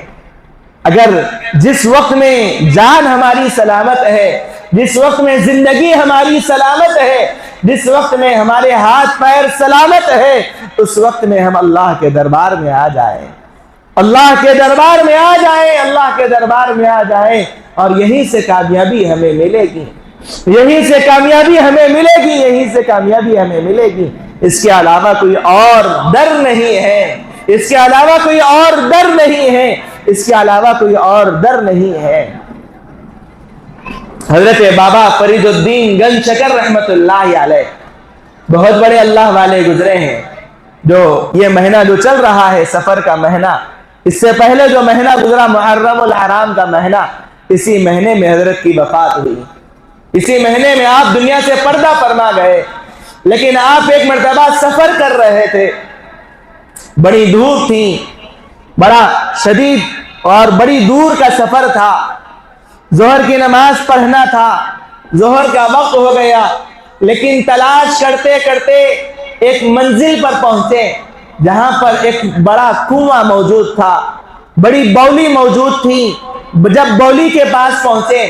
S1: اگر جس وقت میں جان ہماری سلامت ہے، جس وقت میں زندگی ہماری سلامت ہے، جس وقت میں ہمارے ہاتھ پیر سلامت ہے، اس وقت میں ہم اللہ کے دربار میں آ جائیں، اللہ کے دربار میں آ جائیں، اللہ کے دربار میں آ جائیں، اور یہیں سے کامیابی ہمیں ملے گی، یہیں سے کامیابی ہمیں ملے گی، یہیں سے کامیابی ہمیں ملے گی۔ اس کے علاوہ کوئی اور در نہیں ہے، اس کے علاوہ کوئی اور در نہیں ہے، اس کے علاوہ کوئی اور در نہیں ہے۔ حضرت بابا فرید الدین گنج شکر رحمت اللہ علیہ بہت بڑے اللہ والے گزرے ہیں۔ جو یہ مہینہ جو چل رہا ہے سفر کا مہینہ، اس سے پہلے جو مہینہ گزرا محرم الحرام کا مہینہ، اسی مہینے میں حضرت کی وفات ہوئی، اسی مہینے میں آپ دنیا سے پردہ فرما گئے۔ لیکن آپ ایک مرتبہ سفر کر رہے تھے، بڑی دھوپ تھی، بڑا شدید اور بڑی دور کا سفر تھا، ظہر کی نماز پڑھنا تھا، ظہر کا وقت ہو گیا، لیکن تلاش کرتے کرتے ایک منزل پر پہنچے جہاں پر ایک بڑا کنواں موجود تھا، بڑی بولی موجود تھی۔ جب بولی کے پاس پہنچے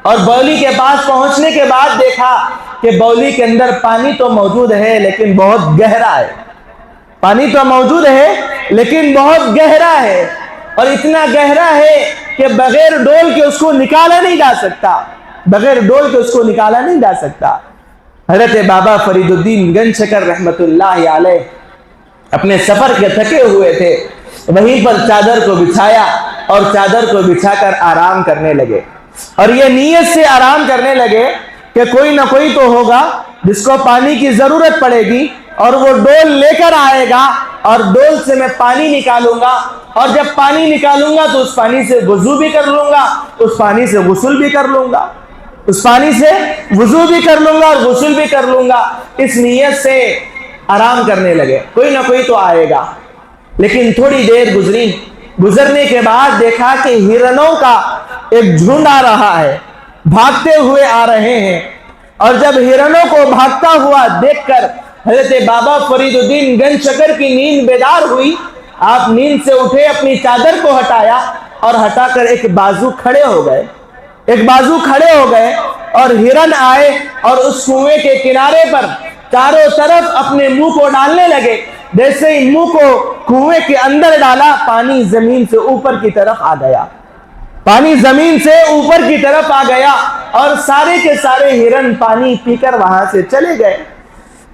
S1: اور بولی کے پاس پہنچنے کے بعد دیکھا کہ بولی کے اندر پانی تو موجود ہے لیکن بہت گہرا ہے، پانی تو موجود ہے لیکن بہت گہرا ہے، اور اتنا گہرا ہے کہ بغیر ڈول کے اس کو نکالا نہیں جا سکتا، بغیر ڈول کے اس کو نکالا نہیں جا سکتا۔ حضرت بابا فرید الدین گنج شکر رحمت اللہ علیہ اپنے سفر کے تھکے ہوئے تھے، وہیں پر چادر کو بچھایا اور چادر کو بچھا کر آرام کرنے لگے، اور یہ نیت سے آرام کرنے لگے کہ کوئی نہ کوئی تو ہوگا جس کو پانی کی ضرورت پڑے گی، اور وہ ڈول لے کر آئے گا، اور ڈول سے میں پانی نکالوں گا، اور جب پانی نکالوں گا تو اس پانی سے وضو بھی کر لوں گا، اس پانی سے غسل بھی کر لوں گا، اس پانی سے وضو بھی کر لوں گا اور غسل بھی کر لوں گا۔ اس نیت سے آرام کرنے لگے، کوئی نہ کوئی تو آئے گا۔ لیکن تھوڑی دیر گزری، گزرنے کے بعد دیکھا کہ ہرنوں کا ایک جھنڈ آ رہا ہے، بھاگتے ہوئے آ رہے ہیں، اور جب ہرنوں کو بھاگتا ہوا دیکھ کر حضرت بابا فرید الدین گنج شکر کی نیند بیدار ہوئی۔ آپ نیند سے اٹھے، اپنی چادر کو ہٹایا اور ہٹا کر ایک بازو کھڑے ہو گئے، اور ہرن آئے اور اس کنویں کے کنارے پر چاروں طرف اپنے منہ کو ڈالنے لگے۔ جیسے ہی منہ کو کنویں کے اندر ڈالا، پانی زمین سے اوپر کی طرف آ گیا، اور سارے کے سارے ہرن پانی پی کر وہاں سے چلے گئے۔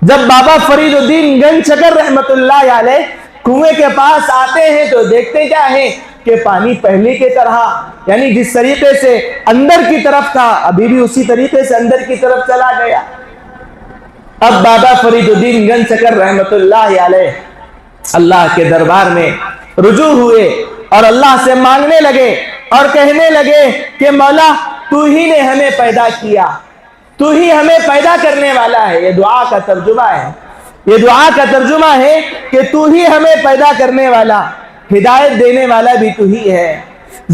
S1: جب بابا فرید الدین گنج شکر رحمت اللہ علیہ کنویں کے پاس آتے ہیں تو دیکھتے کیا ہے کہ پانی پہلے کی طرح، یعنی جس طریقے سے اندر کی طرف تھا ابھی بھی اسی طریقے سے اندر کی طرف چلا گیا۔ اب بابا فرید الدین گنج شکر رحمت اللہ علیہ اللہ کے دربار میں رجوع ہوئے اور اللہ سے مانگنے لگے اور کہنے لگے کہ مولا تو ہی نے ہمیں پیدا کیا، تو ہی ہمیں پیدا کرنے والا ہے۔ یہ دعا کا ترجمہ ہے کہ تو ہی ہمیں پیدا کرنے والا، ہدایت دینے والا بھی تو ہی ہے،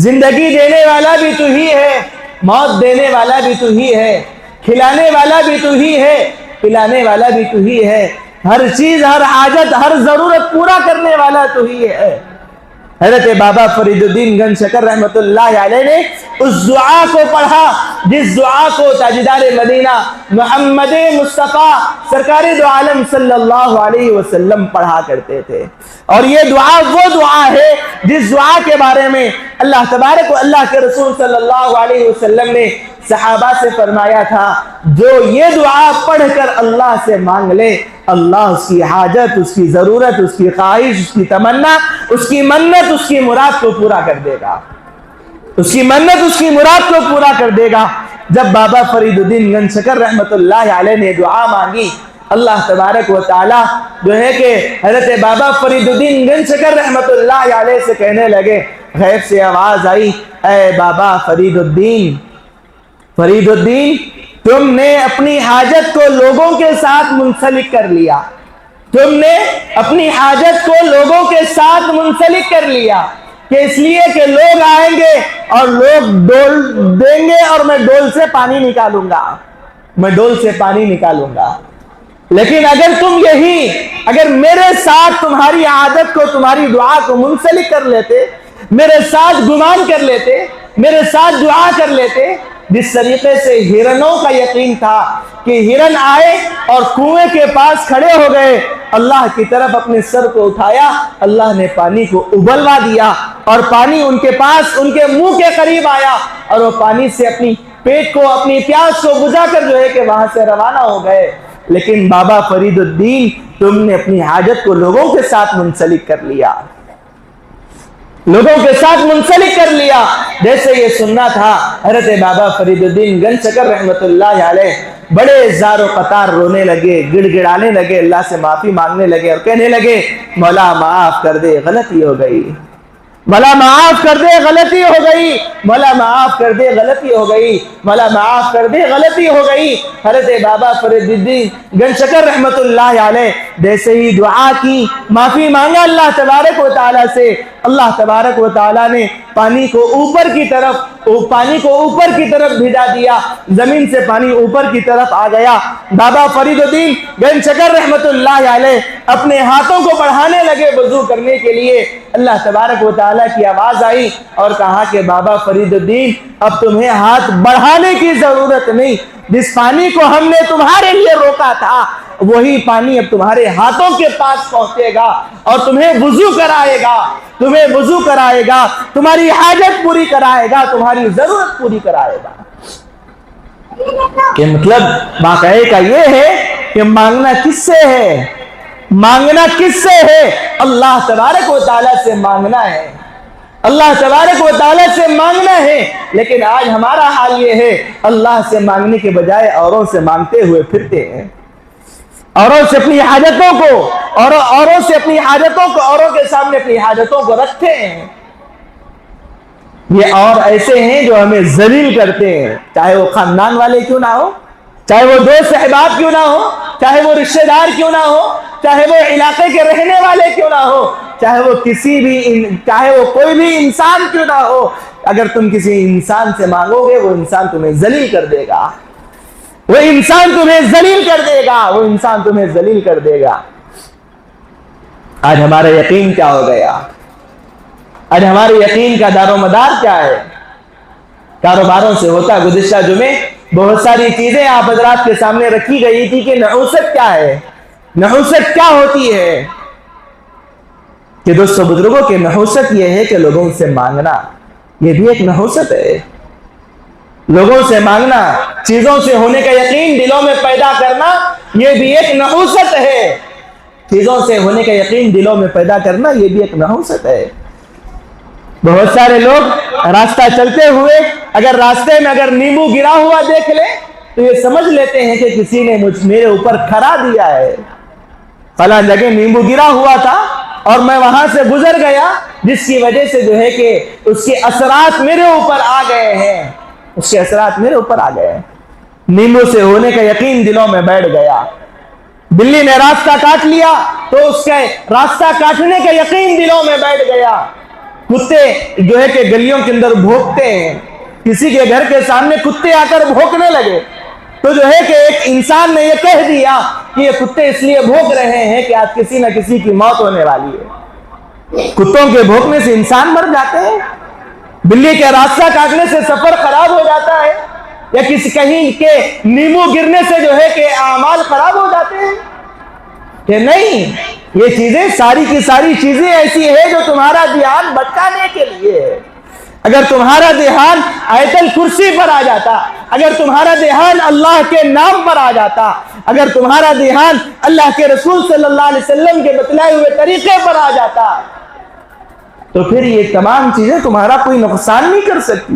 S1: زندگی دینے والا بھی تو ہی ہے، موت دینے والا بھی تو ہی ہے، کھلانے والا بھی تو ہی ہے، پلانے والا بھی تو ہی ہے، ہر چیز، ہر حاجت، ہر ضرورت پورا کرنے والا تو ہی ہے۔ حضرت بابا فرید الدین گنج شکر رحمت اللہ علیہ نے اس دعا کو پڑھا جس دعا کو تاجدار مدینہ محمد مصطفیٰ سرکار دو عالم صلی اللہ علیہ وسلم پڑھا کرتے تھے، اور یہ دعا وہ دعا ہے جس دعا کے بارے میں اللہ تبارک و اللہ کے رسول صلی اللہ علیہ وسلم نے صحابہ سے فرمایا تھا، جو یہ دعا پڑھ کر اللہ سے مانگ لے، اللہ اس کی حاجت، اس کی ضرورت، اس کی خواہش، اس کی تمنا، اس کی منت، اس کی مراد کو پورا کر دے گا۔ جب بابا فرید الدین گنج شکر رحمت اللہ علیہ نے دعا مانگی، اللہ تبارک و تعالی جو ہے کہ حضرت بابا فرید الدین گنج شکر رحمت اللہ علیہ سے کہنے لگے، غیب سے آواز آئی، اے بابا فرید الدین، تم نے اپنی حاجت کو لوگوں کے ساتھ منسلک کر لیا، کہ اس لیے کہ لوگ آئیں گے اور لوگ ڈول دیں گے اور میں ڈول سے پانی نکالوں گا، لیکن اگر میرے ساتھ تمہاری عادت کو، تمہاری دعا کو منسلک کر لیتے، میرے ساتھ گمان کر لیتے، میرے ساتھ دعا کر لیتے، جس طریقے سے ہرنوں کا یقین تھا کہ ہرن آئے اور کنویں کے پاس کھڑے ہو گئے، اللہ کی طرف اپنے سر کو اٹھایا، اللہ نے پانی کو ابلوا دیا اور پانی ان کے پاس، ان کے منہ کے قریب آیا، اور وہ پانی سے اپنی پیٹ کو، اپنی پیاس کو بجھا کر جو ہے کہ وہاں سے روانہ ہو گئے۔ لیکن بابا فرید الدین، تم نے اپنی حاجت کو لوگوں کے ساتھ منسلک کر لیا، جیسے یہ سننا تھا۔ حضرت بابا فرید الدین گنج شکر رحمت اللہ علیہ بڑے زار و قطار رونے لگے، گڑ گڑانے لگے، اللہ سے معافی مانگنے لگے اور کہنے لگے، مولا معاف کر دے، غلطی ہو گئی، مولا معاف کر دے، غلطی ہو گئی، مولا معاف کر دے، غلطی ہو گئی، مولا معاف کر دے، غلطی ہو گئی۔ حضرت بابا فرید الدین گنج شکر رحمت اللہ علیہ جیسے ہی دعا کی، معافی مانگا اللہ تبارک و تعالیٰ سے، اللہ تبارک و تعالیٰ نے پانی کو اوپر کی طرف بھیجا دیا، زمین سے پانی اوپر کی طرف آ گیا۔ بابا فرید الدین گنج شکر رحمت اللہ علیہ اپنے ہاتھوں کو بڑھانے لگے وضو کرنے کے لیے، اللہ تبارک و تعالیٰ کی آواز آئی اور کہا کہ بابا فرید الدین، اب تمہیں ہاتھ بڑھانے کی ضرورت نہیں، جس پانی کو ہم نے تمہارے لیے روکا تھا وہی پانی اب تمہارے ہاتھوں کے پاس پہنچے گا اور تمہیں وضو کرائے گا، تمہاری حاجت پوری کرائے گا، تمہاری ضرورت پوری کرائے گا۔ کہ مطلب واقعے کا یہ ہے کہ مانگنا کس سے ہے؟ اللہ تبارک و تعالیٰ سے مانگنا ہے، اللہ تبارک و تعالیٰ سے مانگنا ہے۔ لیکن آج ہمارا حال یہ ہے، اللہ سے مانگنے کے بجائے اوروں سے مانگتے ہوئے پھرتے ہیں، اوروں سے اپنی حاجتوں کو اوروں کے سامنے اپنی حاجتوں کو رکھتے ہیں۔ یہ اور ایسے ہیں جو ہمیں ذلیل کرتے ہیں، چاہے وہ خاندان والے کیوں نہ ہو، چاہے وہ دوست احباب کیوں نہ ہو، چاہے وہ رشتہ دار کیوں نہ ہو، چاہے وہ علاقے کے رہنے والے کیوں نہ ہو، چاہے وہ کوئی بھی انسان کیوں نہ ہو، اگر تم کسی انسان سے مانگو گے وہ انسان تمہیں ذلیل کر دے گا، وہ انسان تمہیں ذلیل کر دے گا، وہ انسان تمہیں ذلیل کر دے گا۔ آج ہمارا یقین کیا ہو گیا؟ آج ہمارے یقین کا دار و مدار کیا ہے؟ کاروباروں سے ہوتا گزشتہ جمعے بہت ساری چیزیں آپ حضرات کے سامنے رکھی گئی تھی کہ نحوست کیا ہے، نحوست کیا ہوتی ہے۔ کہ دوستو بزرگوں کے نحوست یہ ہے کہ لوگوں سے مانگنا، یہ بھی ایک نحوست ہے۔ لوگوں سے مانگنا، چیزوں سے ہونے کا یقین دلوں میں پیدا کرنا، یہ بھی ایک نحوست ہے۔ چیزوں سے ہونے کا یقین دلوں میں پیدا کرنا، یہ بھی ایک نحوست ہے۔ بہت سارے لوگ راستہ چلتے ہوئے اگر راستے میں اگر نیمبو گرا ہوا دیکھ لیں تو یہ سمجھ لیتے ہیں کہ کسی نے میرے اوپر کھرا دیا ہے، فلاں جگہ نیمبو گرا ہوا تھا اور میں وہاں سے گزر گیا، جس کی وجہ سے جو ہے کہ اس کے اثرات میرے اوپر آ گئے ہیں، اس کے اثرات میرے اوپر آ گئے ہیں۔ نیمبو سے ہونے کا یقین دلوں میں بیٹھ گیا۔ بلی نے راستہ کاٹ لیا تو اس کے راستہ کاٹنے کا یقین دلوں میں بیٹھ گیا۔ کتے جو ہے کہ گلیوں کے اندر بھونکتے ہیں، کسی کے گھر کے سامنے کتے آ کر بھونکنے لگے تو جو ہے کہ ایک انسان نے یہ کہہ دیا کہ یہ کتے اس لیے بھونک رہے ہیں کہ آج کسی نہ کسی کی موت ہونے والی ہے۔ کتوں کے بھونکنے سے انسان مر جاتے ہیں، بلی کے راستہ کاٹنے سے سفر خراب ہو جاتا ہے، یا کسی کہیں کے نیمبو گرنے سے جو ہے کہ اعمال خراب ہو جاتے ہیں کہ نہیں؟ یہ چیزیں ساری کی ساری چیزیں ایسی ہیں جو تمہارا دھیان بھٹکانے کے لیے ہے۔ اگر تمہارا دھیان آیت الکرسی پر آ جاتا، اگر تمہارا دھیان اللہ کے نام پر آ جاتا، اگر تمہارا دھیان اللہ کے رسول صلی اللہ علیہ وسلم کے بتلائے ہوئے طریقے پر آ جاتا، تو پھر یہ تمام چیزیں تمہارا کوئی نقصان نہیں کر سکتی،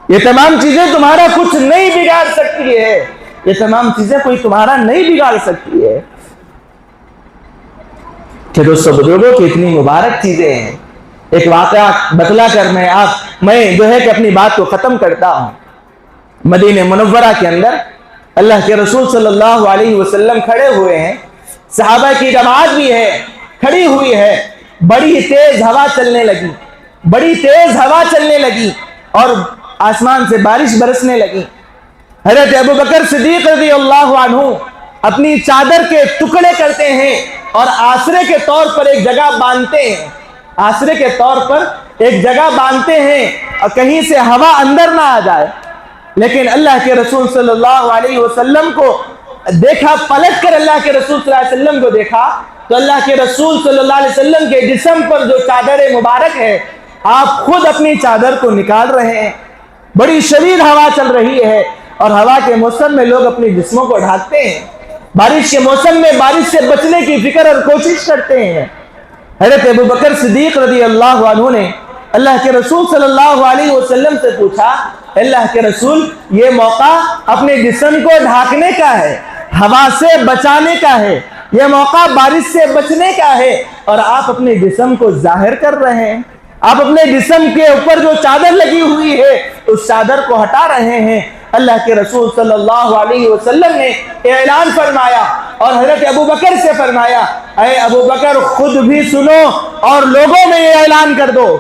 S1: یہ تمام چیزیں تمہارا کچھ نہیں بگاڑ سکتی ہے، یہ تمام چیزیں کوئی تمہارا نہیں بگاڑ سکتی ہے۔ کہ دوستو بزرگوں کی اتنی مبارک چیزیں ہیں۔ ایک واقعہ بتلا کر میں جو ہے کہ اپنی بات کو ختم کرتا ہوں۔ مدینہ منورہ کے اندر اللہ کے رسول صلی اللہ علیہ وسلم کھڑے ہوئے ہیں، صحابہ کی جماعت بھی ہے کھڑی ہوئی ہے، بڑی تیز ہوا چلنے لگی، بڑی تیز ہوا چلنے لگی اور آسمان سے بارش برسنے لگی۔ حضرت ابوبکر صدیق رضی اللہ عنہ اپنی چادر کے ٹکڑے کرتے ہیں اور آسرے کے طور پر ایک جگہ باندھتے ہیں، آسرے کے طور پر ایک جگہ باندھتے ہیں اور کہیں سے ہوا اندر نہ آ جائے۔ لیکن اللہ کے رسول صلی اللہ علیہ وسلم کو دیکھا، پلٹ کر اللہ کے رسول صلی اللہ علیہ وسلم کو دیکھا تو اللہ کے رسول صلی اللہ علیہ وسلم کے جسم پر جو چادر مبارک ہے، آپ خود اپنی چادر کو نکال رہے ہیں۔ بڑی شدید ہوا چل رہی ہے اور ہوا کے موسم میں لوگ اپنے جسموں کو ڈھانپتے ہیں، بارش کے موسم میں بارش سے بچنے کی فکر اور کوشش کرتے ہیں۔ حضرت ابوبکر صدیق رضی اللہ عنہ نے اللہ کے رسول صلی اللہ علیہ وسلم سے پوچھا، اللہ کے رسول، یہ موقع اپنے جسم کو ڈھانکنے کا ہے، ہوا سے بچانے کا ہے، یہ موقع بارش سے بچنے کا ہے، اور آپ اپنے جسم کو ظاہر کر رہے ہیں، آپ اپنے جسم کے اوپر جو چادر لگی ہوئی ہے اس چادر کو ہٹا رہے ہیں۔ اللہ کے رسول صلی اللہ علیہ وسلم نے اعلان فرمایا اور حضرت ابوبکر سے فرمایا، اے ابوبکر خود بھی سنو اور لوگوں میں یہ اعلان کر دو،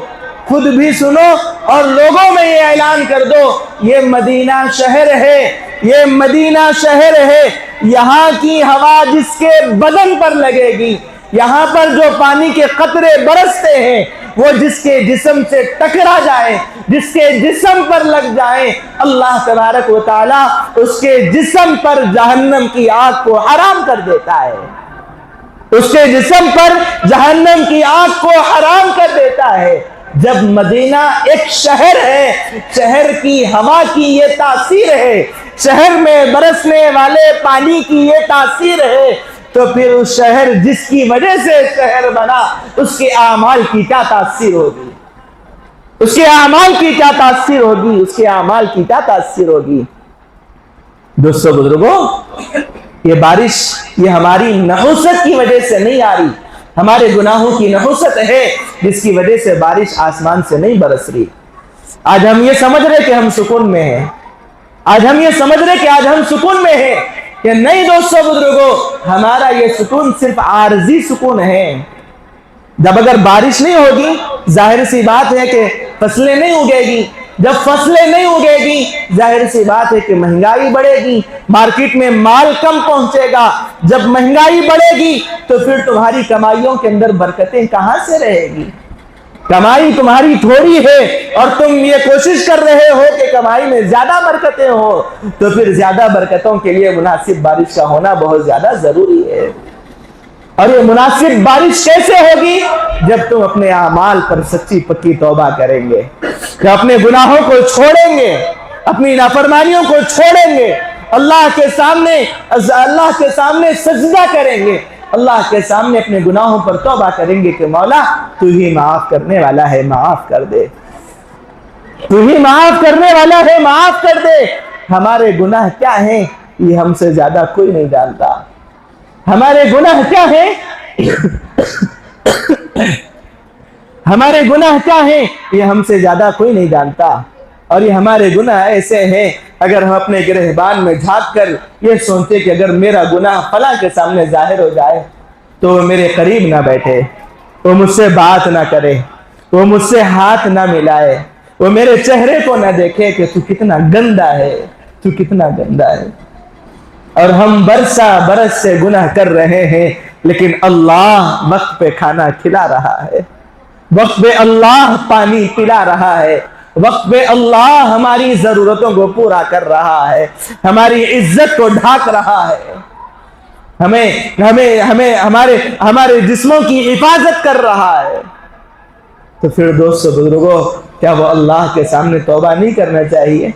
S1: خود بھی سنو اور لوگوں میں یہ اعلان کر دو، یہ مدینہ شہر ہے، یہ مدینہ شہر ہے، یہاں کی ہوا جس کے بدن پر لگے گی، یہاں پر جو پانی کے قطرے برستے ہیں وہ جس کے جسم سے ٹکرا جائے، جس کے جسم پر لگ جائیں، اللہ تبارک و تعالی اس کے جسم پر جہنم کی آگ کو حرام کر دیتا ہے، اس کے جسم پر جہنم کی آگ کو حرام کر دیتا ہے۔ جب مدینہ ایک شہر ہے، شہر کی ہوا کی یہ تاثیر ہے، شہر میں برسنے والے پانی کی یہ تاثیر ہے، تو پھر اس شہر جس کی وجہ سے شہر بنا اس کے اعمال کی کیا تاثیر ہوگی، اس کے اعمال کی کیا تاثیر ہوگی، اس کے اعمال کی کیا تاثیر ہوگی۔ دوستو بزرگوں، یہ بارش یہ ہماری نحوست کی وجہ سے نہیں آ رہی، ہمارے گناہوں کی نحوست ہے جس کی وجہ سے بارش آسمان سے نہیں برس رہی۔ آج ہم یہ سمجھ رہے کہ ہم سکون میں ہیں، آج ہم یہ سمجھ رہے کہ آج ہم سکون میں ہیں، کہ نہیں دوستو بزرگوں، ہمارا یہ سکون صرف عارضی سکون ہے۔ جب اگر بارش نہیں ہوگی ظاہر سی بات ہے کہ فصلیں نہیں اگے گی، جب فصلیں نہیں اگے گی ظاہر سی بات ہے کہ مہنگائی بڑھے گی، مارکیٹ میں مال کم پہنچے گا، جب مہنگائی بڑھے گی تو پھر تمہاری کمائیوں کے اندر برکتیں کہاں سے رہے گی؟ کمائی تمہاری تھوڑی ہے اور تم یہ کوشش کر رہے ہو کہ کمائی میں زیادہ برکتیں ہو، تو پھر زیادہ برکتوں کے لیے مناسب بارش کا ہونا بہت زیادہ ضروری ہے۔ اور یہ مناسب بارش کیسے ہوگی؟ جب تم اپنے اعمال پر سچی پکی توبہ کریں گے، کہ اپنے گناہوں کو چھوڑیں گے، اپنی نافرمانیوں کو چھوڑیں گے، اللہ کے سامنے سجدہ کریں گے، اللہ کے سامنے اپنے گناہوں پر توبہ کریں گے کہ مولا تو ہی معاف کرنے والا ہے، معاف کر دے، تو ہی معاف کرنے والا ہے، معاف کر دے۔ ہمارے گناہ کیا ہیں یہ ہم سے زیادہ کوئی نہیں جانتا، ہمارے گناہ کیا ہیں ہمارے گناہ کیا ہیں یہ ہم سے زیادہ کوئی نہیں جانتا۔ اور یہ ہمارے گناہ ایسے ہیں، اگر ہم اپنے گرہبان میں جھانک کر یہ سوچتے کہ اگر میرا گناہ فلاں کے سامنے ظاہر ہو جائے تو وہ میرے قریب نہ بیٹھے، وہ مجھ سے بات نہ کرے، وہ مجھ سے ہاتھ نہ ملائے، وہ میرے چہرے کو نہ دیکھے کہ تو کتنا گندا ہے، تو کتنا گندا ہے۔ اور ہم برس سے گناہ کر رہے ہیں، لیکن اللہ وقت پہ کھانا کھلا رہا ہے، وقت پہ اللہ پانی پلا رہا ہے، وقت پہ اللہ ہماری ضرورتوں کو پورا کر رہا ہے، ہماری عزت کو ڈھانک رہا ہے، ہمارے جسموں کی حفاظت کر رہا ہے۔ تو پھر دوستو بزرگوں، کیا وہ اللہ کے سامنے توبہ نہیں کرنا چاہیے؟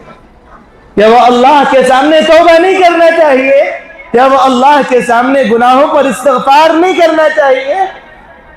S1: کیا وہ اللہ کے سامنے توبہ نہیں کرنا چاہیے؟ کیا وہ اللہ کے سامنے گناہوں پر استغفار نہیں کرنا چاہیے؟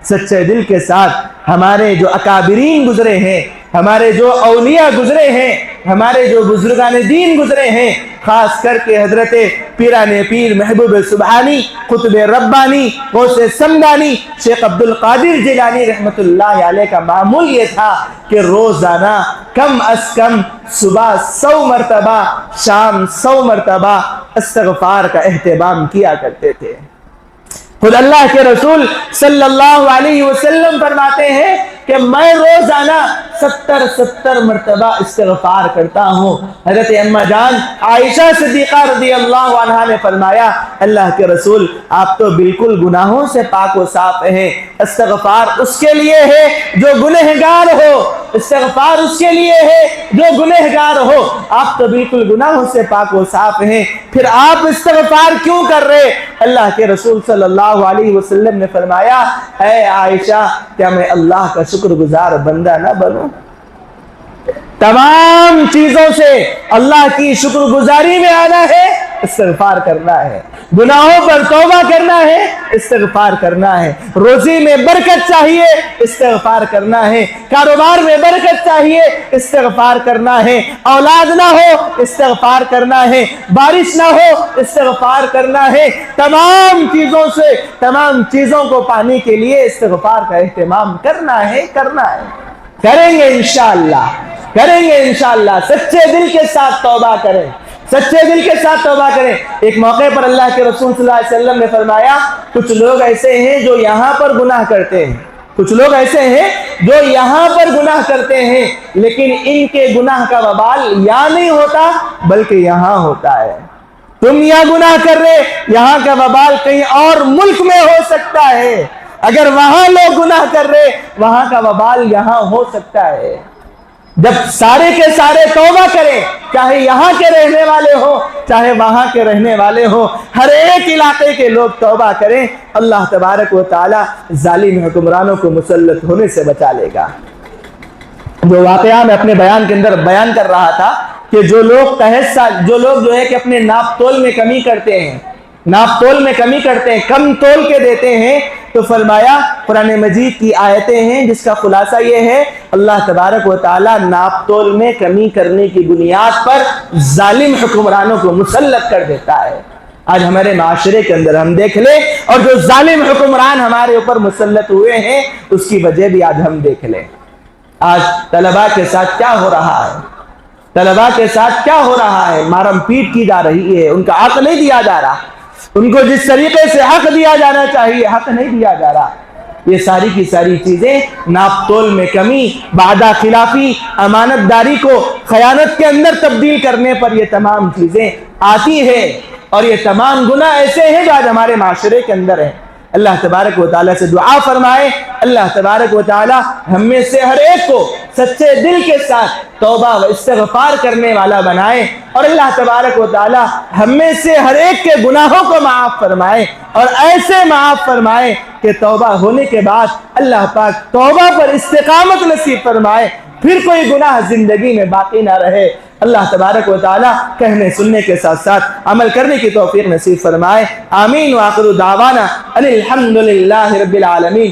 S1: سچے دل کے ساتھ ہمارے جو اکابرین گزرے ہیں، ہمارے جو اولیاء گزرے ہیں، ہمارے جو بزرگان دین گزرے ہیں، خاص کر کے حضرت پیران پیر محبوب سبحانی، قطب ربانی، غوث سمدانی، شیخ عبد القادر جیلانی رحمت اللہ علیہ کا معمول یہ تھا کہ روزانہ کم از کم صبح 100 مرتبہ، شام 100 مرتبہ استغفار کا اہتمام کیا کرتے تھے۔ خود اللہ کے رسول صلی اللہ علیہ وسلم فرماتے ہیں کہ میں روزانہ 70 مرتبہ استغفار کرتا ہوں۔ حضرت اما جان عائشہ صدیقہ رضی اللہ عنہا نے فرمایا، اللہ کے رسول آپ تو بالکل گناہوں سے پاک و صاف ہیں، استغفار اس کے لیے ہے جو گنہگار ہو، استغفار اس کے لیے ہے جو گنہگار ہو، آپ تو بالکل گناہوں سے پاک و صاف ہیں، پھر آپ استغفار کیوں کر رہے؟ اللہ کے رسول صلی اللہ علیہ وسلم نے فرمایا، اے عائشہ کیا میں اللہ کا شکر گزار بندہ نہ بنوں؟ تمام چیزوں سے اللہ کی شکر گزاری میں آنا ہے، استغفار کرنا ہے، گناہوں پر توبہ کرنا ہے، استغفار کرنا ہے، روزی میں برکت چاہیے، استغفار کرنا ہے، کاروبار میں برکت چاہیے، استغفار کرنا ہے، اولاد نہ ہو استغفار کرنا ہے، بارش نہ ہو استغفار کرنا ہے، تمام چیزوں کو پانے کے لیے استغفار کا اہتمام کرنا ہے۔ کریں گے انشاءاللہ، سچے دل کے ساتھ توبہ کریں، سچے دل کے ساتھ توبہ کریں۔ ایک موقع پر اللہ کے رسول صلی اللہ علیہ وسلم نے فرمایا، کچھ لوگ ایسے ہیں جو یہاں پر گناہ کرتے ہیں، کچھ لوگ ایسے ہیں جو یہاں پر گناہ کرتے ہیں، لیکن ان کے گناہ کا وبال یہاں نہیں ہوتا بلکہ یہاں ہوتا ہے۔ تم یہاں گناہ کر رہے، یہاں کا وبال کہیں اور ملک میں ہو سکتا ہے، اگر وہاں لوگ گناہ کر رہے وہاں کا وبال یہاں ہو سکتا ہے۔ جب سارے کے سارے توبہ کریں، چاہے یہاں کے رہنے والے ہو چاہے وہاں کے رہنے والے ہو، ہر ایک علاقے کے لوگ توبہ کریں، اللہ تبارک و تعالی ظالم حکمرانوں کو مسلط ہونے سے بچا لے گا۔ جو واقعہ میں اپنے بیان کے اندر بیان کر رہا تھا کہ جو لوگ جو ہے کہ اپنے ناپ تول میں کمی کرتے ہیں، کم تول کے دیتے ہیں، تو فرمایا قرآن مجید کی آیتیں ہیں جس کا خلاصہ یہ ہے، اللہ تبارک و تعالی ناپ تول میں کمی کرنے کی بنیاد پر ظالم حکمرانوں کو مسلط کر دیتا ہے۔ آج ہمارے معاشرے کے اندر ہم دیکھ لیں، اور جو ظالم حکمران ہمارے اوپر مسلط ہوئے ہیں اس کی وجہ بھی آج ہم دیکھ لیں۔ آج طلباء کے ساتھ کیا ہو رہا ہے؟ مارم پیٹ کی جا رہی ہے، ان کا حق نہیں دیا جا رہا، ان کو جس طریقے سے حق دیا جانا چاہیے حق نہیں دیا جا رہا۔ یہ ساری کی ساری چیزیں ناپ تول میں کمی، وعدہ خلافی، امانت داری کو خیانت کے اندر تبدیل کرنے پر یہ تمام چیزیں آتی ہیں، اور یہ تمام گناہ ایسے ہیں جو آج ہمارے معاشرے کے اندر ہیں۔ اللہ تبارک و تعالیٰ سے دعا فرمائے، اللہ تبارک و تعالیٰ ہم میں سے ہر ایک کو سچے دل کے ساتھ توبہ و استغفار کرنے والا بنائے، اور اللہ تبارک و تعالیٰ ہم میں سے ہر ایک کے گناہوں کو معاف فرمائے، اور ایسے معاف فرمائے کہ توبہ ہونے کے بعد اللہ پاک توبہ پر استقامت نصیب فرمائے، پھر کوئی گناہ زندگی میں باقی نہ رہے۔ اللہ تبارک و تعالیٰ کہنے سننے کے ساتھ ساتھ عمل کرنے کی توفیق نصیب فرمائے۔ آمین۔ وآخر دعوانا ان الحمد للہ رب العالمین۔